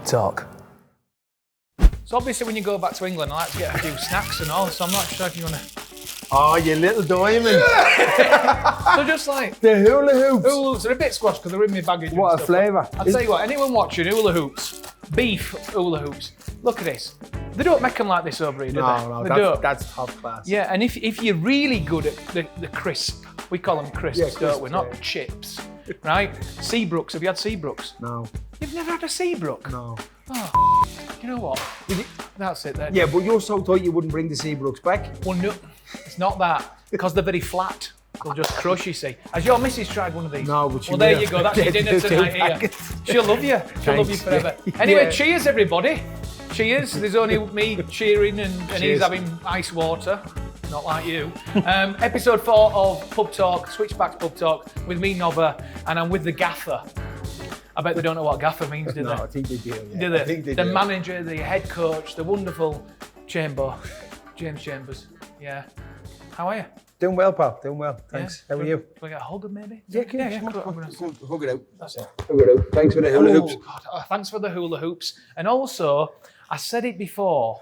pub talk. So obviously when you go back to England, I like to get a few snacks and all, so I'm not sure if you want to... Oh, you little diamond. So just like... The hula hoops. Hula hoops are a bit squashed because they're in my baggage. What a flavour. I'll tell you what, anyone watching hula hoops, beef hula hoops, look at this. They don't make them like this over here, do they? No, that's top class. Yeah, and if you're really good at the crisp, we call them crisps, don't we? Not chips, right? Seabrooks, have you had Seabrooks? No. You've never had a Seabrook? No. Oh, you know what? That's it then. Yeah, but you're so tight you wouldn't bring the Seabrooks back. Well, no, it's not that, because they're very flat. They'll just crush, you see. Has your missus tried one of these? No, but she Well, there will. you go, that's your dinner tonight here. She'll love you. She'll love you forever. Anyway, cheers everybody. Cheers. There's only me cheering and he's having ice water. Not like you. Episode 4 of Pub Talk, Switchbacks Pub Talk, with me, Nobber, and I'm with the gaffer. I bet they don't know what gaffer means, do they? No, I think they do. Yeah. Do they? I think they the do. manager, the head coach, the wonderful James Chambers. Yeah. How are you? Doing well, pal. Doing well. Thanks. Yeah. How are you? Can we get a hug maybe? Yeah, Come on, come I'm on. gonna- Hug it out. That's it. Hug it out. Thanks for the hula hoops. God. Thanks for the hula hoops. And also, I said it before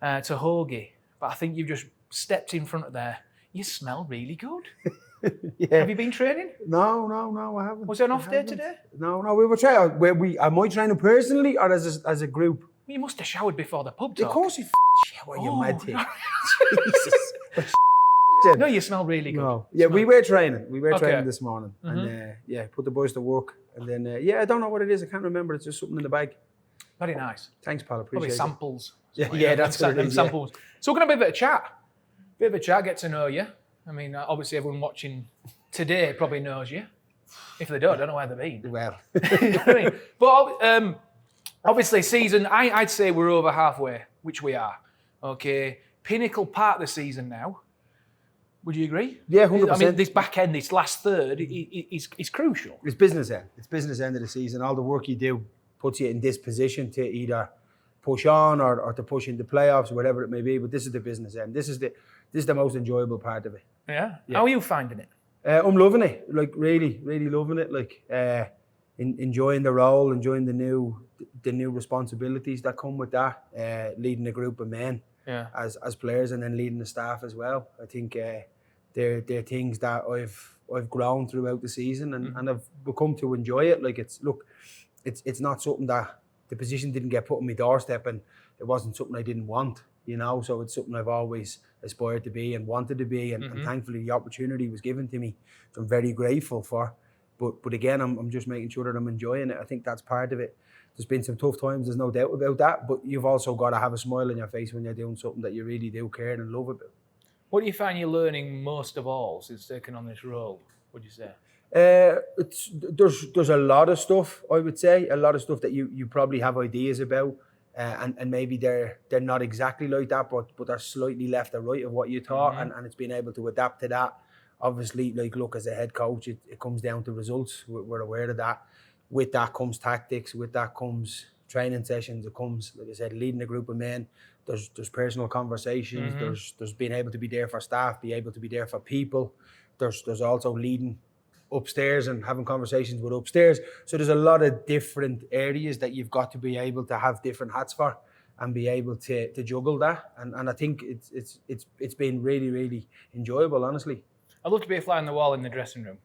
to Hoagie, but I think you've just stepped in front of there. You smell really good. Yeah. Have you been training? No, I haven't. Was there an off day today? No, we were training. Am I training personally or as a group? You must have showered before the pub talk. Of course you shower, you mad thing. no. Jesus. No, you smell really good. No. Yeah, we were training. We were Okay. training this morning. And put the boys to work. And then, I don't know what it is. I can't remember. It's just something in the bag. Very nice. Thanks, pal. Probably Appreciate it. samples. Yeah, that's what it is, samples. So we're going to have a bit of a chat. Bit of a chat, get to know you. I mean, obviously everyone watching today probably knows you. If they don't, I don't know where they've been. Well. You know what I mean? But obviously season, I'd say we're over halfway, which we are. Okay, pinnacle part of the season now. Would you agree? Yeah, 100%. I mean, this back end, this last third is crucial. It's business end. It's business end of the season. All the work you do puts you in this position to either push on or to push into playoffs or whatever it may be. But this is the business end. This is the most enjoyable part of it. Yeah. How are you finding it? I'm loving it. Like really, really loving it. Like enjoying the role, enjoying the new responsibilities that come with that. Leading a group of men as players, and then leading the staff as well. I think they're things that I've grown throughout the season and I've become to enjoy it. Like it's not something that the position didn't get put on my doorstep, and it wasn't something I didn't want, so it's something I've always aspired to be and wanted to be, and thankfully the opportunity was given to me, so I'm very grateful for. But again, I'm just making sure that I'm enjoying it. I think that's part of it. There's been some tough times, there's no doubt about that, but you've also got to have a smile on your face when you're doing something that you really do care and love about. What do you find you're learning most of all since taking on this role, would you say? There's a lot of stuff, I would say, a lot of stuff that you probably have ideas about, and maybe they're not exactly like that, but they're slightly left or right of what you thought, and it's being able to adapt to that. Obviously, look, as a head coach, it comes down to results. We're aware of that. With that comes tactics. With that comes training sessions. It comes, like I said, leading a group of men. There's personal conversations. There's being able to be there for staff, be able to be there for people. There's also leading upstairs and having conversations with upstairs. So there's a lot of different areas that you've got to be able to have different hats for and be able to juggle that. And I think it's been really, really enjoyable, honestly. I'd love to be a fly on the wall in the dressing room.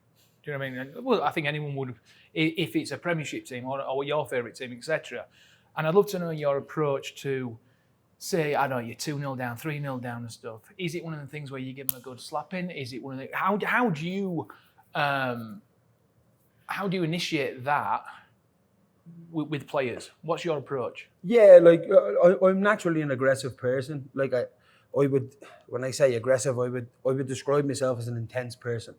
Do you know what I mean? Well, I think anyone would, if it's a Premiership team or your favourite team, etc. And I'd love to know your approach to, say, I don't know, you're 2-0 down, 3-0 down and stuff. Is it one of the things where you give them a good slapping? Is it one of the, how do you initiate that with players? What's your approach? Yeah, like I'm naturally an aggressive person. Like I would, when I say aggressive, I would describe myself as an intense person.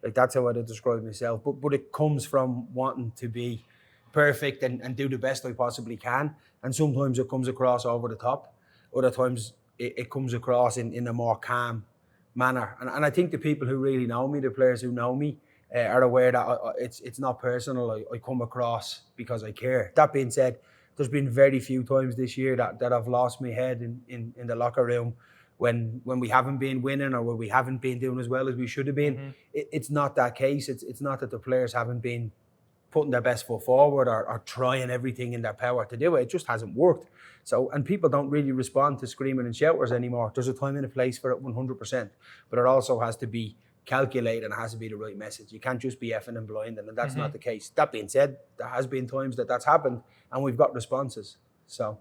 Like that's how I'd describe myself. But it comes from wanting to be perfect and do the best I possibly can. And sometimes it comes across over the top. Other times it comes across in a more calm manner. And I think the people who really know me, the players who know me, are aware that it's not personal. I come across because I care. That being said, there's been very few times this year that I've lost my head in the locker room when we haven't been winning or when we haven't been doing as well as we should have been. It's not that case. It's not that the players haven't been putting their best foot forward or trying everything in their power to do it. It just hasn't worked. So, and people don't really respond to screaming and shouters anymore. There's a time and a place for it 100%, but it also has to be calculated and it has to be the right message. You can't just be effing and blind, and that's not the case. That being said, there has been times that's happened and we've got responses. So,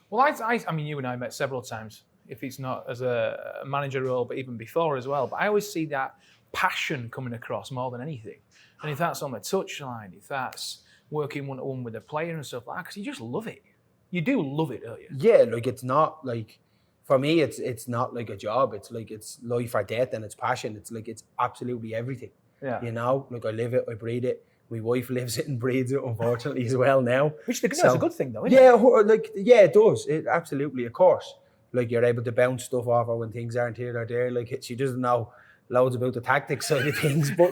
well, I mean, you and I met several times, if it's not as a manager role, but even before as well. But I always see that passion coming across more than anything. And if that's on the touchline, if that's working one-to-one with a player and stuff like that, because you just love it. You do love it, don't you? Yeah, like it's not like, for me, it's not like a job. It's like it's life or death, and it's passion. It's like it's absolutely everything. Yeah. You know, like I live it, I breathe it. My wife lives it and breathes it, unfortunately, as well now. Which is a good thing, though, isn't it? It does. It absolutely, of course. Like you're able to bounce stuff off her when things aren't here or there. Like she doesn't know loads about the tactics side of things, but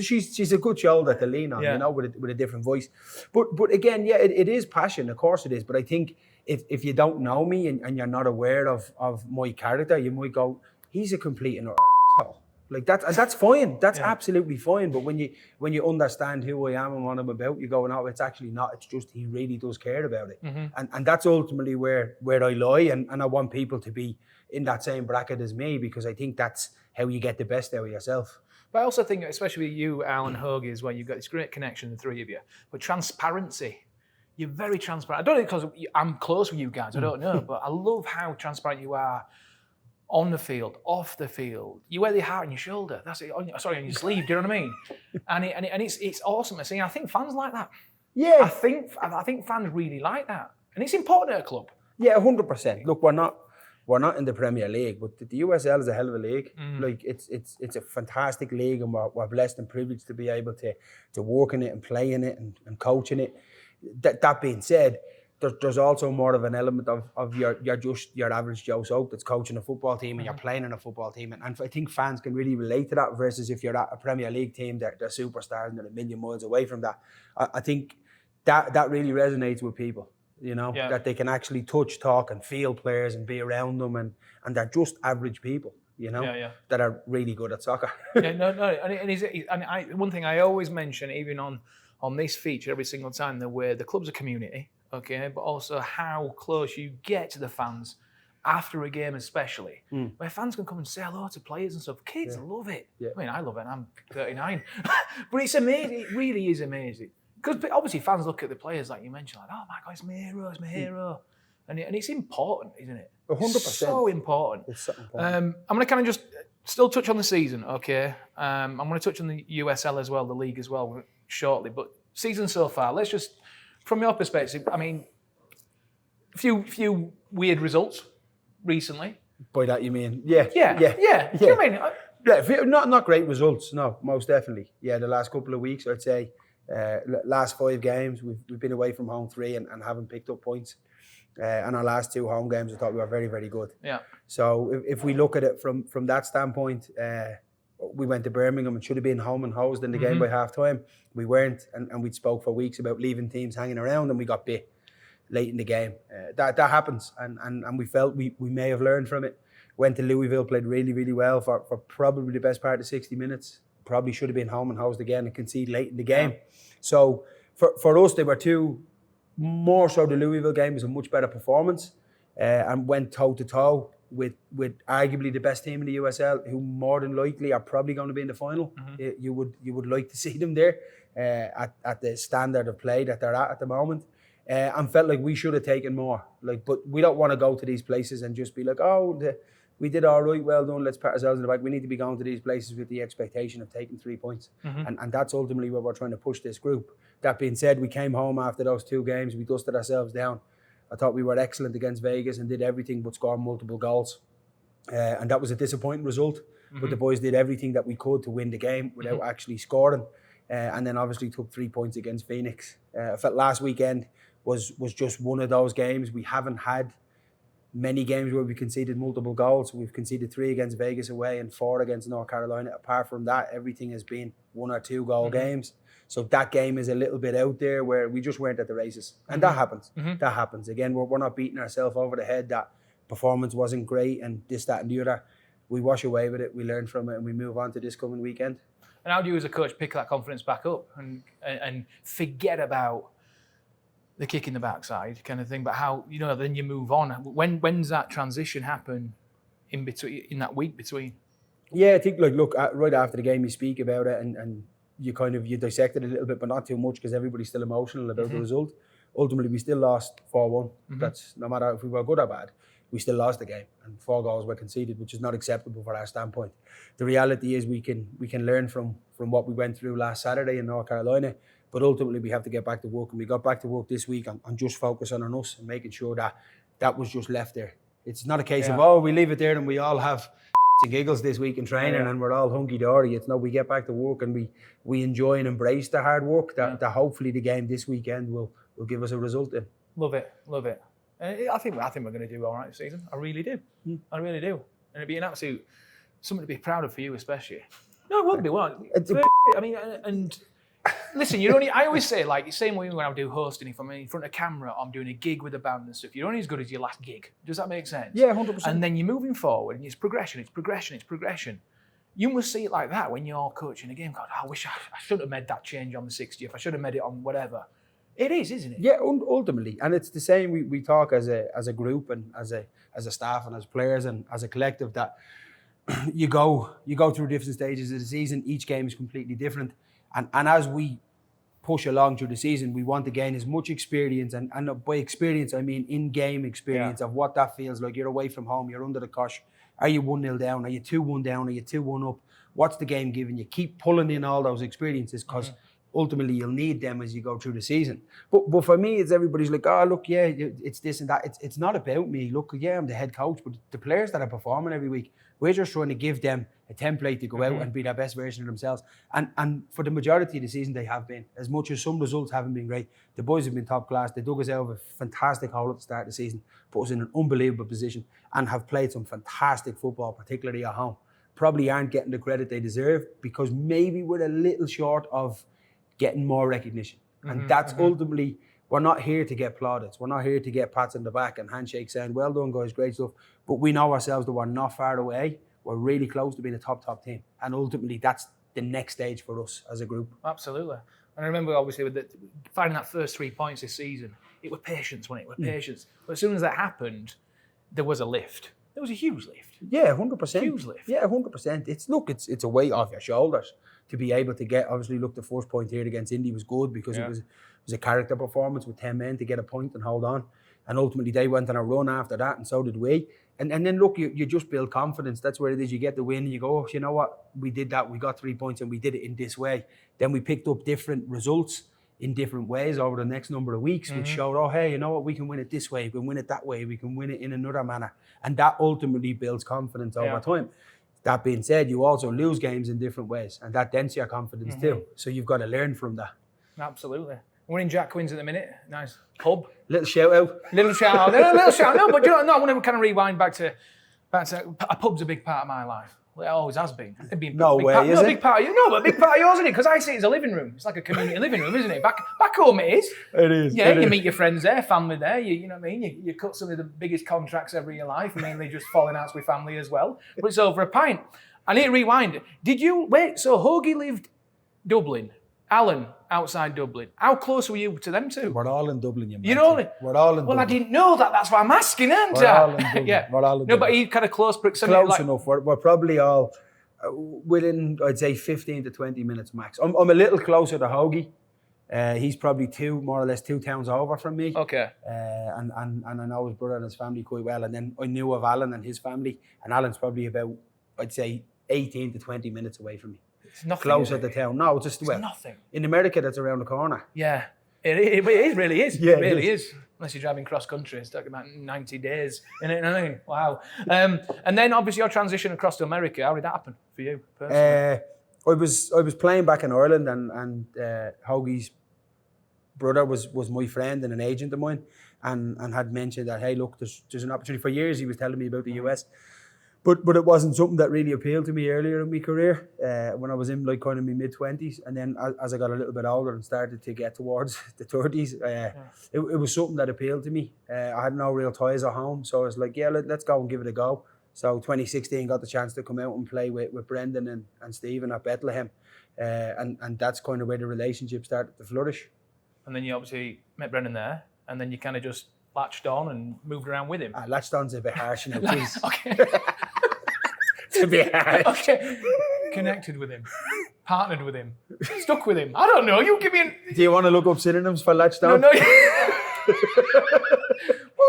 she's a good shoulder to lean on, you know, with a different voice. But again, yeah, it is passion, of course it is. But I think if you don't know me and you're not aware of my character, you might go, he's a complete and utter asshole. Like that's fine. That's absolutely fine. But when you understand who I am and what I'm about, you go, no, it's actually not. It's just he really does care about it. And that's ultimately where I lie. And I want people to be in that same bracket as me, because I think that's how you get the best out of yourself. But I also think, especially with you, Al and Hoagie, is where you've got this great connection, the three of you. But transparency, you're very transparent. I don't know because I'm close with you guys, I don't know, but I love how transparent you are on the field, off the field. You wear the heart on your shoulder. That's it. On your sleeve. Do you know what I mean? And it's awesome to see. I think fans like that. Yeah. I think fans really like that, and it's important at a club. Yeah, 100%. Look, we're not in the Premier League, but the USL is a hell of a league. Like it's a fantastic league, and we're blessed and privileged to be able to work in it and play in it and coach in it. That being said, there's also more of an element of you're just your average Joe Soap that's coaching a football team and you're playing in a football team. And I think fans can really relate to that, versus if you're at a Premier League team, they're superstars and they're a million miles away from that. I think that really resonates with people. You know, that they can actually touch, talk and feel players and be around them, and they're just average people, you know, that are really good at soccer. One thing I always mention, even on this feature every single time, where the club's a community, okay, but also how close you get to the fans after a game especially, where fans can come and say hello to players and stuff. Kids love it. Yeah. I mean, I love it, I'm 39. But it's amazing, it really is amazing. Because obviously fans look at the players like you mentioned, like, oh my God, it's my hero. And it's important, isn't it? 100%. It's so important. It's so important. I'm going to kind of just still touch on the season, okay? I'm going to touch on the USL as well, the league as well, shortly. But season so far, let's just, from your perspective, I mean, a few weird results recently. By that you mean, yeah. Do you know what I mean? Yeah, not great results, no, most definitely. Yeah, the last couple of weeks, I'd say, last 5 games, we've been away from home 3 and haven't picked up points. And our last 2 home games, I thought we were very, very good. Yeah. So if we look at it from that standpoint, we went to Birmingham and should have been home and hosed in the game by half time. We weren't, and we'd spoke for weeks about leaving teams hanging around, and we got bit late in the game. That happens, and we felt we may have learned from it. Went to Louisville, played really, really well for probably the best part of 60 minutes. Probably should have been home and hosed again and conceded late in the game. Yeah. So for us, they were 2, more so the Louisville game was a much better performance, and went toe-to-toe with arguably the best team in the USL, who more than likely are probably going to be in the final. You would like to see them there at the standard of play that they're at the moment, and felt like we should have taken more. But we don't want to go to these places and just be like, we did all right, well done, let's pat ourselves in the back. We need to be going to these places with the expectation of taking 3 points. And that's ultimately where we're trying to push this group. That being said, we came home after those 2 games, we dusted ourselves down. I thought we were excellent against Vegas and did everything but score multiple goals. And that was a disappointing result. But the boys did everything that we could to win the game without actually scoring. And then obviously took 3 points against Phoenix. I felt last weekend was just one of those games. We haven't had many games where we conceded multiple goals. We've conceded 3 against Vegas away and 4 against North Carolina. Apart from that, everything has been 1 or 2 goal games. So that game is a little bit out there where we just weren't at the races. And that happens. That happens. Again, we're not beating ourselves over the head that performance wasn't great and this, that and the other. We wash away with it, we learn from it, and we move on to this coming weekend. And how do you as a coach pick that confidence back up and forget about the kick in the backside kind of thing, but how, then you move on? When's that transition happen in that week between? Yeah, I think look, right after the game you speak about it and you dissect it a little bit, but not too much because everybody's still emotional about the result. Ultimately, we still lost 4-1. That's no matter if we were good or bad, we still lost the game, and 4 goals were conceded, which is not acceptable for our standpoint. The reality is we can learn from what we went through last Saturday in North Carolina, but ultimately we have to get back to work, and we got back to work this week and just focusing on us and making sure that was just left there. It's not a case of, we leave it there and we all have and giggles this week in training and we're all hunky-dory. It's no, we get back to work and we enjoy and embrace the hard work that hopefully the game this weekend will give us a result in. Love it. I think we're going to do all right this season. I really do. I really do. And it'd be an absolute something to be proud of for you, especially. No, it won't be. Well, I mean, and listen, I always say, like, same way when I do hosting, if I'm in front of camera, I'm doing a gig with a band and stuff, you're only as good as your last gig. Does that make sense? Yeah, 100%. And then you're moving forward and it's progression. You must see it like that when you're coaching a game. God, I wish I should have made that change on the 60th. I should have made it on whatever. It is, isn't it? Yeah, ultimately. And it's the same, we talk as a group and as a staff and as players and as a collective that you go through different stages of the season. Each game is completely different. And as we push along through the season, we want to gain as much experience, and by experience, I mean in-game experience of what that feels like. You're away from home, you're under the cosh. Are you 1-0 down? Are you 2-1 down? Are you 2-1 up? What's the game giving you? Keep pulling in all those experiences because ultimately you'll need them as you go through the season. But for me, it's everybody's like, oh, look, yeah, it's this and that. It's not about me. Look, yeah, I'm the head coach, but the players that are performing every week, we're just trying to give them a template to go out and be their best version of themselves. And for the majority of the season, they have been. As much as some results haven't been great, the boys have been top class. They dug us out of a fantastic hole at the start of the season, put us in an unbelievable position, and have played some fantastic football, particularly at home. Probably aren't getting the credit they deserve because maybe we're a little short of getting more recognition. And that's ultimately, we're not here to get plaudits. We're not here to get pats on the back and handshakes saying, well done, guys, great stuff. But we know ourselves that we're not far away. We're really close to being a top team. And ultimately, that's the next stage for us as a group. Absolutely. And I remember, obviously, with finding that first 3 points this season, it was patience, wasn't it? Patience. But as soon as that happened, there was a lift. There was a huge lift. Yeah, 100%. Huge lift. Yeah, 100%. It's a weight off your shoulders to be able to get, obviously, look, the first point here against Indy was good because it was a character performance with 10 men to get a point and hold on. And ultimately, they went on a run after that, and so did we. And then, look, you just build confidence. That's where it is. You get the win, and you go, oh, you know what? We did that. We got 3 points, and we did it in this way. Then we picked up different results in different ways over the next number of weeks, which showed, oh, hey, you know what? We can win it this way. We can win it that way. We can win it in another manner. And that ultimately builds confidence over time. That being said, you also lose games in different ways, and that dents your confidence too. So you've got to learn from that. Absolutely. We're in Jack Quinn's at the minute. Nice pub. Little shout out. Little shout out. Little shout out. No, but I want to kind of rewind back to a pub's a big part of my life. Well, it always has been. No way, is it? A big part of yours, isn't it? Because I see it as a living room. It's like a community living room, isn't it? Back home it is. It is. Yeah, you meet your friends there, family there. You know what I mean? You cut some of the biggest contracts ever in your life, mainly just falling outs with family as well. But it's over a pint. I need to rewind. So Hoagie lived Dublin, Alan outside Dublin. How close were you to them two? We're all in Dublin, you We're all in Dublin. Well, I didn't know that. That's why I'm asking, aren't We're all in Dublin. Yeah. We're all in No, Dublin. but are you kind of close proximity? Close enough. We're probably all within, I'd say, 15 to 20 minutes max. I'm a little closer to Hoagie. He's probably more or less two towns over from me. Okay. And I know his brother and his family quite well. And then I knew of Alan and his family. And Alan's probably about, I'd say, 18 to 20 minutes away from me. It's nothing. Closer to town. No, it's just nothing. In America, that's around the corner. Yeah. It really is. Yeah, it really is. Unless you're driving cross country, it's talking about 90 days. Innit? Wow. And then obviously your transition across to America, how did that happen for you personally? I was playing back in Ireland and Hoagie's brother was my friend and an agent of mine and had mentioned that, hey, look, there's an opportunity. For years he was telling me about the US. But it wasn't something that really appealed to me earlier in my career when I was in like kind of my mid-20s. And then as I got a little bit older and started to get towards the 30s, it was something that appealed to me. I had no real ties at home. So I was like, yeah, let's go and give it a go. So 2016 got the chance to come out and play with Brendan and Stephen at Bethlehem. And that's kind of where the relationship started to flourish. And then you obviously met Brendan there, and then you kind of just latched on and moved around with him. Latched on's a bit harsh now, please. Okay. It's a bit harsh. Okay. Connected with him. Partnered with him. Stuck with him. I don't know. You give me Do you want to look up synonyms for latched on? No. Well,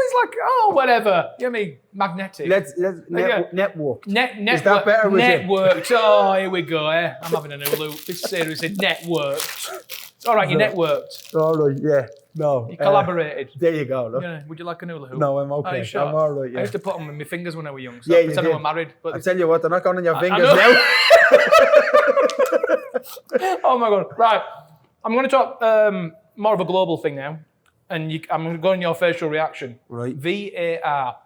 he's like, whatever. You know what I mean? Magnetic. Let's networked. Is that better with networked. Oh, here we go. I'm having a new loop. This series is networked. It's all right, you networked. All right, yeah. No. You collaborated. There you go. Look. Yeah. Would you like a hula hoop? No, I'm okay. Oh, sure? I'm all right, yeah. I used to put them in my fingers when I was young. So yeah, pretend I was married. But I tell you what, they're not going on your fingers now. Oh my God. Right. I'm going to talk more of a global thing now. And I'm going to go on your facial reaction. Right. VAR.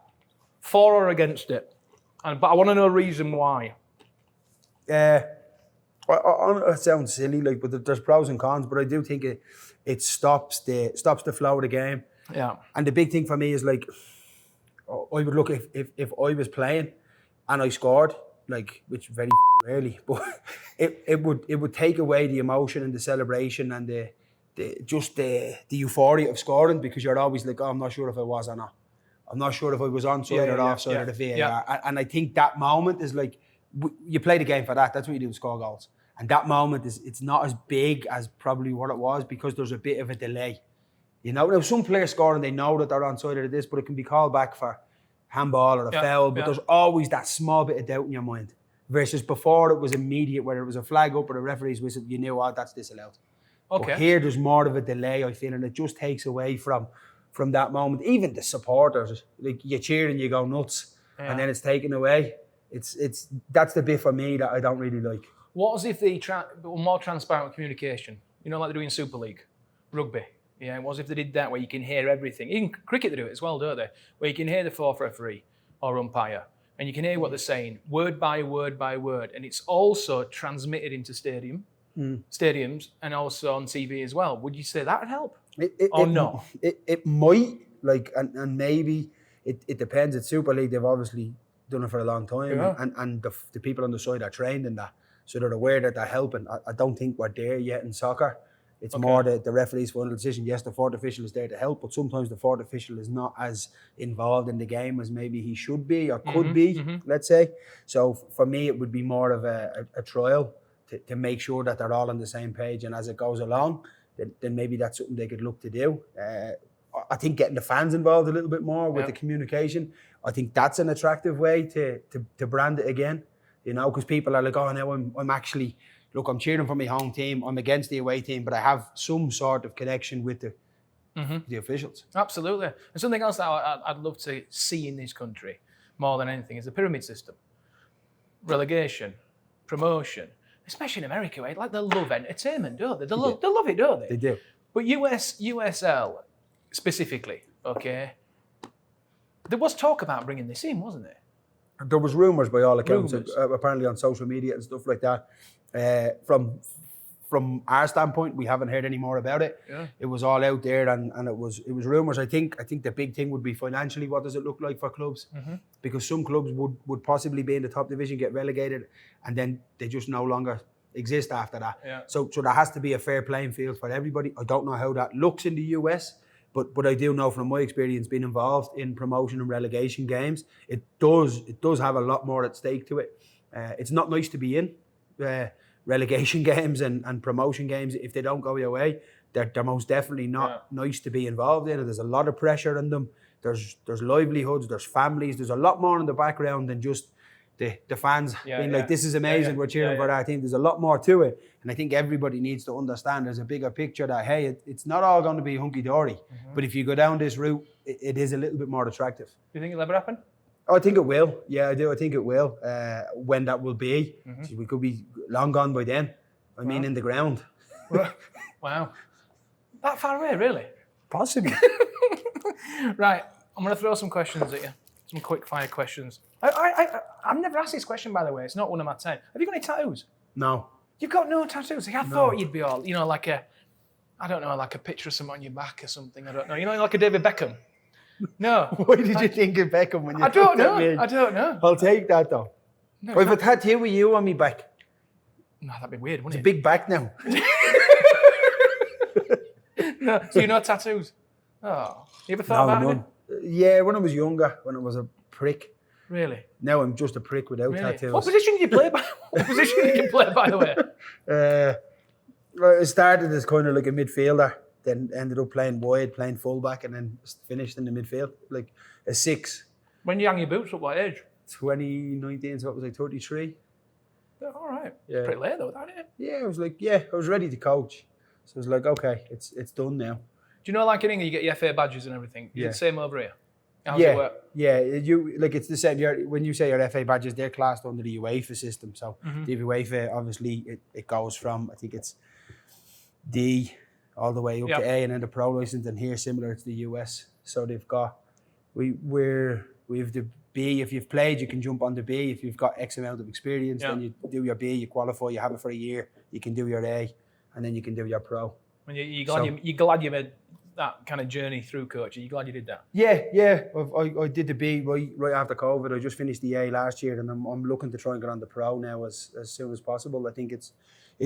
For or against it? But I want to know a reason why. It sounds silly, but there's pros and cons. But I do think it stops the flow of the game. Yeah. And the big thing for me is I would look if I was playing and I scored, which very rarely, but it would take away the emotion and the celebration and the euphoria of scoring, because you're always like, I'm not sure if I was or not. I'm not sure if I was onside or offside or the VAR. Yeah. And I think that moment is you play the game for that. That's what you do, score goals. And that moment it's not as big as probably what it was, because there's a bit of a delay. You know, now some players score and they know that they're onside or this, but it can be called back for handball or a foul. But there's always that small bit of doubt in your mind. Versus before, it was immediate, whether it was a flag up or a referee's whistle, you knew, that's disallowed. Okay. But here, there's more of a delay, I feel, and it just takes away from that moment. Even the supporters, you cheer and you go nuts, and then it's taken away. That's the bit for me that I don't really like. What as if they were more transparent communication? You know, like they do in Super League, rugby. Yeah, what as if they did that, where you can hear everything. Even cricket, they do it as well, don't they? Where you can hear the fourth referee or umpire, and you can hear what they're saying, word by word by word, and it's also transmitted into stadiums, and also on TV as well. Would you say that would help? No? It might, and maybe it depends. At Super League, they've obviously done it for a long time, and the people on the side are trained in that, so they're aware that they're helping. I don't think we're there yet in soccer. It's more the referee's final decision. Yes, the fourth official is there to help, but sometimes the fourth official is not as involved in the game as maybe he should be or could be, let's say. So for me, it would be more of a trial to make sure that they're all on the same page, and as it goes along, then maybe that's something they could look to do. I think getting the fans involved a little bit more with the communication, I think that's an attractive way to brand it again, you know, because people are like, oh, now I'm actually... Look, I'm cheering for my home team. I'm against the away team, but I have some sort of connection with the officials. Absolutely. And something else that I'd love to see in this country, more than anything, is the pyramid system. Relegation, promotion, especially in America, right? Like, they love entertainment, don't they? They love it, don't they? They do. But USL specifically, okay, there was talk about bringing this in, wasn't there? There was rumours by all accounts, apparently on social media and stuff like that. From our standpoint, we haven't heard any more about it. Yeah. It was all out there, and it was rumours. I think the big thing would be financially. What does it look like for clubs? Because some clubs would possibly be in the top division, get relegated, and then they just no longer exist after that. Yeah. So there has to be a fair playing field for everybody. I don't know how that looks in the US, but I do know from my experience being involved in promotion and relegation games, it does have a lot more at stake to it. It's not nice to be in relegation games and promotion games if they don't go your way. They're most definitely not nice to be involved in. There's a lot of pressure on them. There's livelihoods, there's families, there's a lot more in the background than just the fans being like, this is amazing, we're cheering for that. I think there's a lot more to it. And I think everybody needs to understand there's a bigger picture that, hey, it's not all going to be hunky-dory. But if you go down this route, it is a little bit more attractive. Do you think it'll ever happen? I think it will. Yeah, I do. I think it will. When that will be. We could be long gone by then. I mean, in the ground. Wow. That far away, really? Possibly. Right. I'm going to throw some questions at you. Some quick fire questions. I've never asked this question, by the way. It's not one of my 10. Have you got any tattoos? No. You've got no tattoos? I thought you'd be all, like a picture of someone on your back or something. I don't know. You know, like a David Beckham. No. Why did you think of Beckham when you I don't looked at me? know. I don't know. I'll take that though. No, I have a tattoo with you on me back. No, that'd be weird, It's wouldn't a big back now. No. So you know tattoos? Oh. You ever thought about it? Yeah, when I was younger, when I was a prick. Really? Now I'm just a prick without tattoos. What position did you play by? What position did you play, by the way? I started as kind of like a midfielder, then ended up playing wide, playing fullback, and then finished in the midfield, like a 6. When you hang your boots, at what age? 2019, so it was like 33. Oh, all right. Yeah. Pretty late though, isn't it? Yeah, I was like, I was ready to coach. So I was like, okay, it's done now. Do you know, like in England, you get your FA badges and everything? Is it the same over here? How's yeah, it work? Yeah, it's the same. When you say your FA badges, they're classed under the UEFA system. So the UEFA, obviously, it goes from, I think it's D all the way up to A, and then the pro license. And here, similar to the US. So they've got, we have the B. If you've played, you can jump on the B. If you've got X amount of experience, then you do your B, you qualify, you have it for a year, you can do your A, and then you can do your pro. And you're glad you made that kind of journey through coaching? You're glad you did that? Yeah. I did the B right after COVID. I just finished the A last year, and I'm looking to try and get on the pro now as soon as possible. I think it's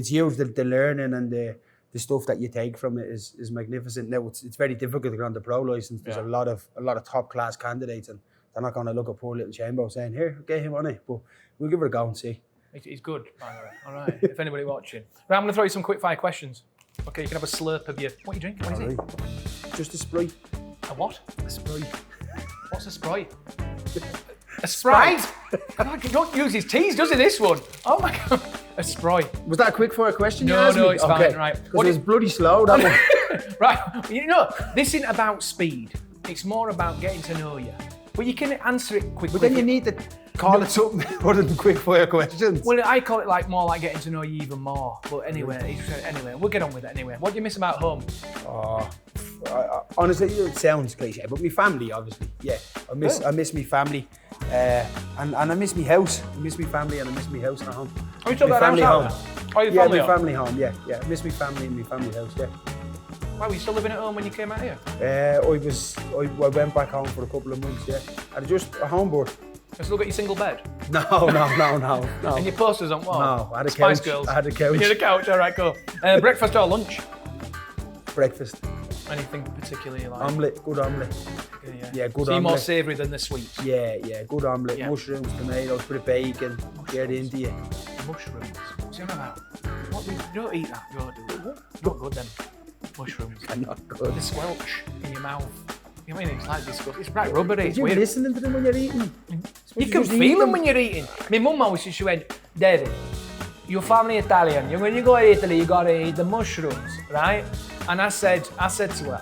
huge. The learning and the stuff that you take from it is magnificent. Now it's very difficult to get on the pro license. There's a lot of top class candidates, and they're not going to look at poor little Chambo saying, "Here, get him on it." But we'll give it a go and see. He's good, by the way. All right. If anybody watching, right, I'm going to throw you some quick fire questions. Okay, you can have a slurp of your. What are you drinking? What is it? Just a Sprite. A what? A Sprite. What's a Sprite? A Sprite? God, don't use his teas, does he, this one? Oh my God. A Sprite. Was that a quick fire question? No, it's fine, right. Because it was bloody slow, that one. Right, you know, this isn't about speed. It's more about getting to know you. But you can answer it quickly. But then you need to call it something other than quick fire questions. Well, I call it more like getting to know you even more. But anyway, we'll get on with it anyway. What do you miss about home? Honestly, it sounds cliche, but my family, obviously. Yeah, I miss my family, and I miss my house. I miss my family, and I miss my house at home. Are you talking about family home? Oh, your family home? Family home. Yeah. I miss my family and my family house. Yeah. Why were you still living at home when you came out here? I went back home for a couple of months. Yeah, I just a home board. You still got your single bed? No. And your posters on what? No, I had a Spice couch. Girls. I had a couch. You had a couch. All right, go. Breakfast or lunch? Breakfast. Anything particularly you like? Omelette, good omelette. Yeah, good omelette. So you're more savoury than the sweets? Yeah, good omelette. Yeah. Mushrooms, tomatoes, bit of bacon. Get into you. Mushrooms? What's you on about? What, you don't eat that? Not good then. Mushrooms. They're not good. The squelch in your mouth. You know what I mean? It's like disgusting. It's right rubbery. It's you're weird. Listening to them when you're eating. You can feel them when you're eating. My mum always said, she went, David, your family Italian. When you go to Italy, you gotta eat the mushrooms, right? And I said to her,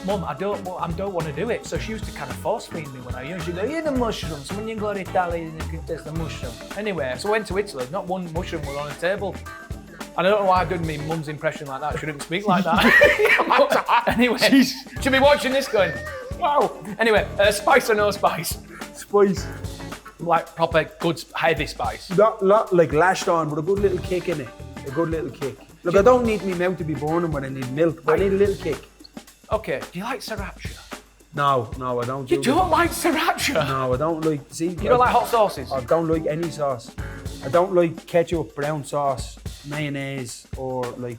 Mum, I don't want to do it. So she used to kind of force feed me when I used to go, eat the mushrooms. When you go to Italy, you can taste the mushroom. Anyway, so I went to Italy. Not one mushroom was on the table. And I don't know why I did my mum's impression like that. She didn't speak like that. Anyway, she'll be watching this going, wow. Anyway, spice or no spice? Spice. Like proper good heavy spice. Not like lashed on, but a good little kick in it. A good little kick. Look, I don't need my mouth to be burning when I need milk, but I need a little kick. Okay, do you like sriracha? No, I don't. You don't like sriracha? No, I don't like. See, you don't like hot sauces? I don't like any sauce. I don't like ketchup, brown sauce, mayonnaise, or like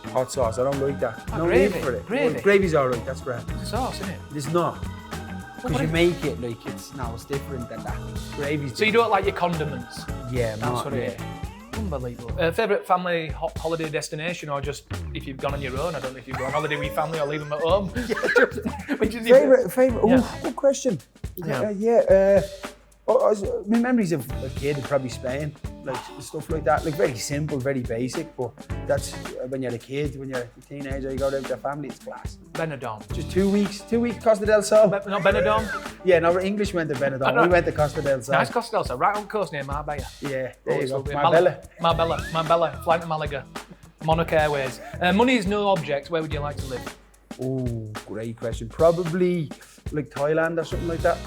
hot sauce. I don't like that. Oh, no gravy. need for it. Gravy. Gravy's alright. That's great. It's a sauce, isn't it? It's not. Because you make it like it's different than that. Gravy's. So you don't like your condiments? Yeah, that's what it is. Unbelievable. Favourite family holiday destination, or just if you've gone on your own? I don't know if you've gone on holiday with your family or leave them at home. Favourite. Oh, good question. My memories of a kid are probably Spain, like stuff like that, like very simple, very basic. But that's when you're a kid, when you're a teenager, you go out with your family, it's class. Benidorm. Just 2 weeks, Costa del Sol. Not Benidorm? Yeah, no, English went to Benidorm. We went to Costa del Sol. Nice Costa del Sol, right on the coast near Marbella. Yeah, there you go. Marbella, flying to Monarch Airways. Money is no object. Where would you like to live? Oh, great question. Probably like Thailand or something like that.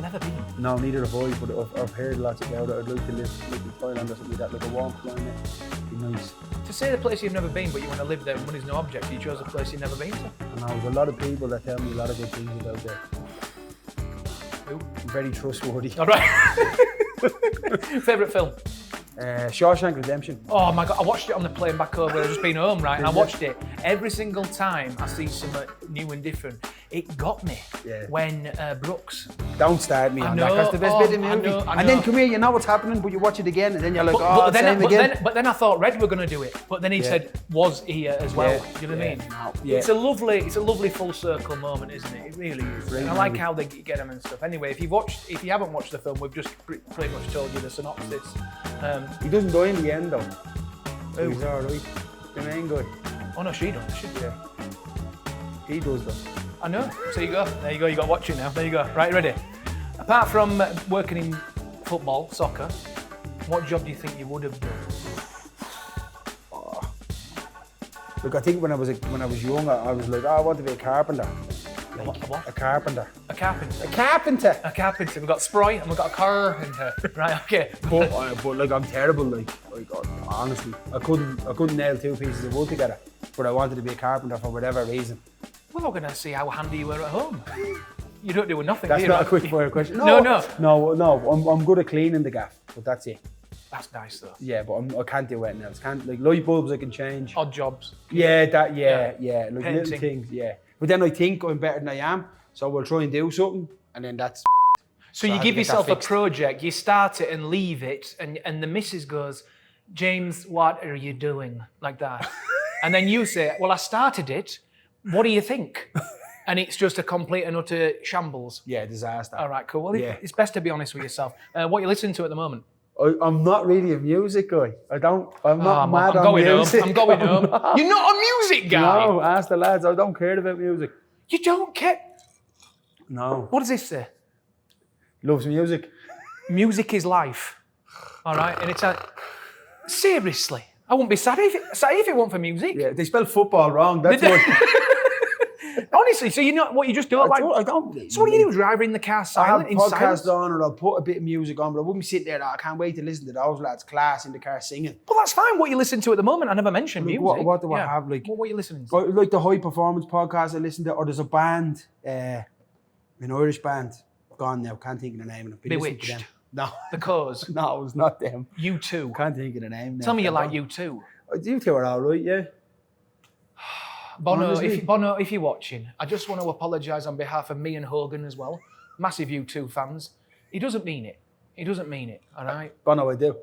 never been. No, neither have I, but I've heard lots about it. I'd like to live like in Thailand or something like that, like a warm climate. It'd be nice. To say the place you've never been, but you want to live there, money's no object, you chose a place you've never been to. And there's a lot of people that tell me a lot of good things about there. Who? Very trustworthy. All right. Favourite film? Shawshank Redemption. Oh my God, I watched it on the plane back over. I've just been home, right? And I watched it. Every single time I see something new and different, it got me. Yeah. When Brooks. Don't start me on that. That's the best bit of the movie. I know. And then come here, you know what's happening, but you watch it again, and then you're like, but then I thought Red were going to do it. But then he said, was here as well. Yeah. You know what I mean? No. Yeah. It's a lovely full circle moment, isn't it? It really is. And I like how they get them and stuff. Anyway, if you haven't watched the film, we've just pretty much told you the synopsis. He doesn't die in the end though. Who? He's alright. The main guy. Oh no, she does. Yeah. He does though. I know. So you go. There you go. You got to watch it now. There you go. Right, ready? Apart from working in football, soccer, what job do you think you would have done? Oh. Look, I think when I was young, I was like, I want to be a carpenter. Like, what? A carpenter. A carpenter. A carpenter. A carpenter. We've got Sprite and we've got a carpenter. Right. Okay. But like I'm terrible. Like honestly, I couldn't nail two pieces of wood together. But I wanted to be a carpenter for whatever reason. Well, we're going to see how handy you were at home. You don't do nothing. That's do you, not right? a quick fire question. No. I'm good at cleaning the gaff, but that's it. That's nice though. Yeah, but I can't do anything else. Can't like light bulbs I can change. Odd jobs. Yeah, like Painting. little things. Yeah, but then I think I'm better than I am, so we'll try and do something, and then that's. So you give yourself a project, you start it and leave it, and the missus goes, James, what are you doing? Like that. And then you say, well, I started it. What do you think? And it's just a complete and utter shambles. Yeah, disaster. All right, cool. Well, it's best to be honest with yourself. What are you listening to at the moment? I'm not really a music guy. I'm not mad on music. I'm going home. You're not a music guy? No, ask the lads. I don't care about music. You don't care? No. What does this say? Loves music. Music is life. All right, and it's seriously. I wouldn't be sad if it weren't for music. Yeah, they spell football wrong. That's what. Honestly, so you know what you just do? I don't. So what do you do? Drive in the car silent? I have podcasts on, or I'll put a bit of music on, but I wouldn't be sitting there. I can't wait to listen to those lads' class in the car singing. Well, that's fine. What you listen to at the moment? I never mentioned music. What do I have? Like, what are you listening to? Like the high performance podcast I listen to, or there's a band, an Irish band, gone now. Can't think of the name of them. Bewitched. No. The Cause. No, it's not them. U2. Can't think of the name now. Tell me you like U2. U2 are all right, yeah. Bono, if you're watching, I just want to apologise on behalf of me and Hogan as well. Massive U2 fans. He doesn't mean it. He doesn't mean it, all right? Bono, I do.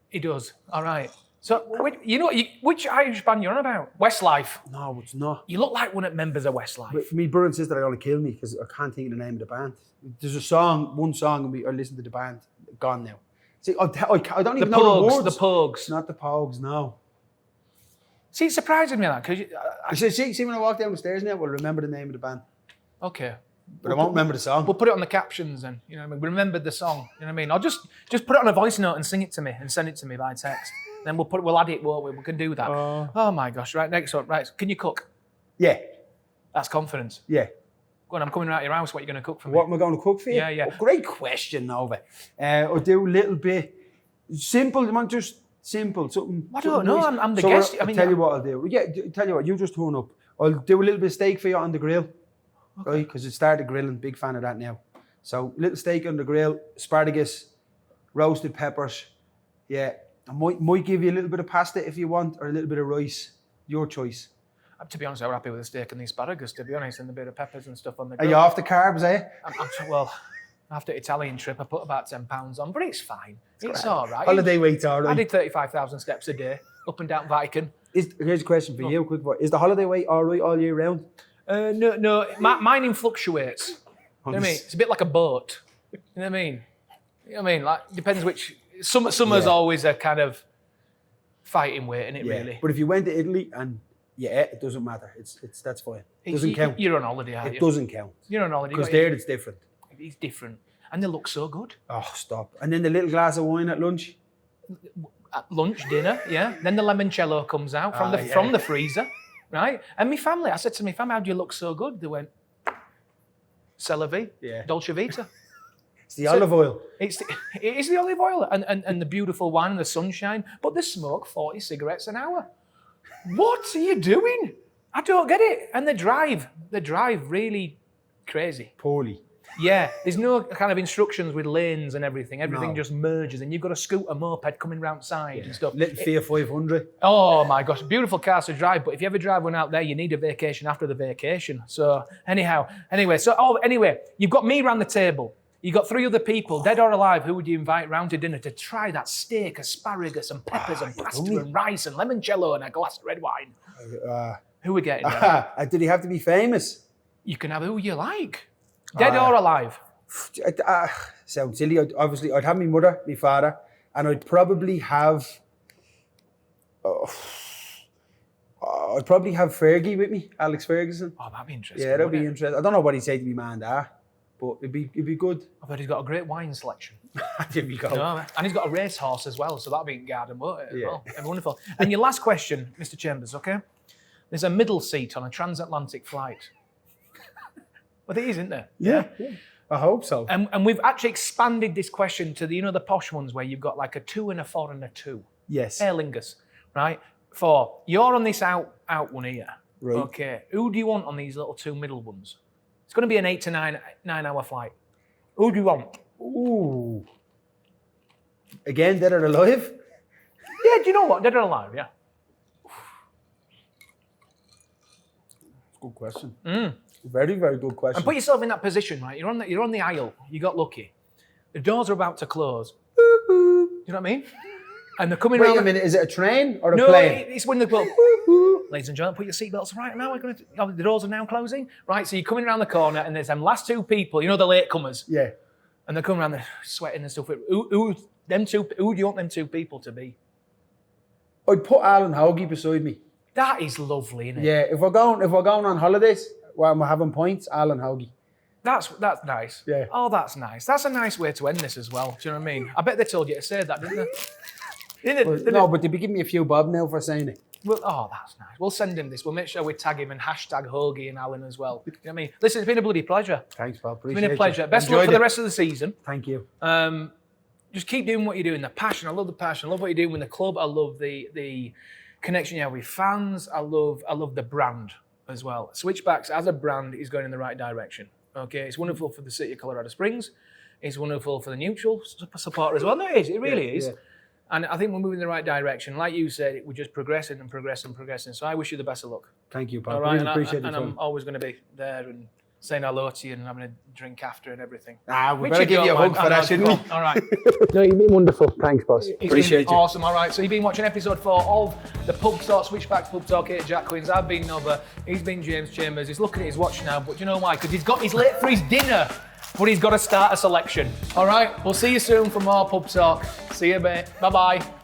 He does, all right. So, which Irish band you're on about? Westlife. No, it's not. You look like one of the members of Westlife. But me brother and sister are going to kill me because I can't think of the name of the band. There's one song, and I listen to the band. Gone now. See, I don't even know the words. The Pogues. Not the Pogues, no. See, it's surprising me that, because... See, when I walk down the stairs now, I'll remember the name of the band. Okay. But I won't remember the song. We'll put it on the captions then, you know what I mean? We remembered the song, you know what I mean? I'll just put it on a voice note and sing it to me and send it to me by text. Then we'll add it, won't we? We can do that. Oh my gosh, right, next up, right. Can you cook? Yeah. That's confidence. Yeah. Go on, I'm coming around your house. What are you going to cook for me? What am I going to cook for you? Yeah. Oh, great question, Nova. I'll do a little bit simple. You want just simple? Something. I don't know. Nice. I'm the guest. I'll tell you what I'll do. Yeah, tell you what. You just turn up. I'll do a little bit of steak for you on the grill. Okay. Right? Because it started grilling. Big fan of that now. So little steak on the grill, asparagus, roasted peppers. Yeah. I might give you a little bit of pasta if you want, or a little bit of rice. Your choice. To be honest, I'm happy with the steak and the asparagus, to be honest, and a bit of peppers and stuff on the grill. Are you off the carbs, eh? Well, after the Italian trip, I put about 10 pounds on, but it's fine. It's all right. Holiday weight's all right. I did 35,000 steps a day, up and down Viking. Here's a question for you, quick one. Is the holiday weight all right all year round? No, mine fluctuates. You know what I mean? It's a bit like a boat. You know what I mean? You know what I mean? Like, depends which... Summer's always a kind of fighting weight, isn't it, really? But if you went to Italy and... Yeah, it doesn't matter. That's fine. It doesn't count. You're on holiday, aren't you? It doesn't count. You're on holiday. Because there it's different. It's different. And they look so good. Oh, stop. And then the little glass of wine at lunch. At lunch, dinner, yeah. Then the limoncello comes out from the freezer, right? And my family, I said to my family, how do you look so good? They went, c'est la vie, Dolce Vita. It's the olive oil. It is the olive oil and the beautiful wine and the sunshine, but they smoke 40 cigarettes an hour. What are you doing? I don't get it. And they drive really crazy. Poorly. Yeah, there's no kind of instructions with lanes and everything. Everything just merges, and you've got a scooter moped coming round side and stuff. Little Fiat 500. Oh my gosh, beautiful cars to drive, but if you ever drive one out there, you need a vacation after the vacation. So anyway, you've got me round the table. You've got 3 other people, dead or alive, who would you invite round to dinner to try that steak, asparagus and peppers and pasta and rice and limoncello and a glass of red wine? Who are we getting there? Did he have to be famous? You can have who you like. Dead or alive? Sounds silly. I'd have my mother, my father, and I'd probably have Fergie with me, Alex Ferguson. Oh, that'd be interesting. Yeah, that'd be interesting. I don't know what he'd say to me, man, but it'd be good. I bet he's got a great wine selection. There we go. No, and he's got a racehorse as well, so that'd be in garden, won't it? Yeah. Well, wonderful. And your last question, Mr. Chambers, okay? There's a middle seat on a transatlantic flight. Well, there is, isn't there? Yeah. I hope so. And we've actually expanded this question to the posh ones where you've got like a 2 and a 4 and a 2. Yes. Aer Lingus, right? 4. You're on this out one here. Right. Okay. Who do you want on these little 2 middle ones? It's going to be an 8 to 9 hour flight. Who do you want? Ooh. Again, dead or alive? Yeah, do you know what? Dead or alive, yeah. Good question. Very, very good question. And put yourself in that position, right? You're on the aisle. You got lucky. The doors are about to close. Boop, boop. Do you know what I mean? And they're coming around. Wait a minute, is it a train or a no, plane? It's when they go, boop, boop. Ladies and gentlemen, put your seatbelts right now. The doors are now closing. Right, so you're coming around the corner and there's them last 2 people, the latecomers. Yeah. And they're coming around, they're sweating and stuff. Who do you want them 2 people to be? I'd put Alan Hoagie beside me. That is lovely, isn't it? Yeah, if we're going on holidays where we're having points, Alan Hoagie. That's nice. Yeah. Oh, that's nice. That's a nice way to end this as well. Do you know what I mean? I bet they told you to say that, didn't they? No, but they'd be giving me a few bob now for saying it. Well, oh, that's nice. We'll send him this. We'll make sure we tag him and hashtag Hoagie and Alan as well. You know what I mean? Listen, it's been a bloody pleasure. Thanks, pal. Appreciate it. It's been a pleasure. Best of luck for the rest of the season. Thank you. Just keep doing what you're doing. The passion. I love the passion. I love what you're doing with the club. I love the connection you have with fans. I love the brand as well. Switchbacks as a brand is going in the right direction. Okay, it's wonderful for the city of Colorado Springs. It's wonderful for the neutral supporter as well. No, it is. It really is. Yeah. And I think we're moving in the right direction. Like you said, we're just progressing and progressing and progressing. So I wish you the best of luck. Thank you, pal. All right, really appreciate it. And I'm always going to be there and saying hello to you and having a drink after and everything. We better give you a hug for that, shouldn't we? All right. No, you've been wonderful. Thanks, boss. Appreciate it. Awesome. All right. So you've been watching episode 4 of the Pub Talk, Switchbacks Pub Talk here at Jack Quinn's. I've been Nobber. He's been James Chambers. He's looking at his watch now, but you know why? Because he's late for his dinner, but he's got to start a selection. All right. We'll see you soon for more Pub Talk. See you, mate. Bye-bye.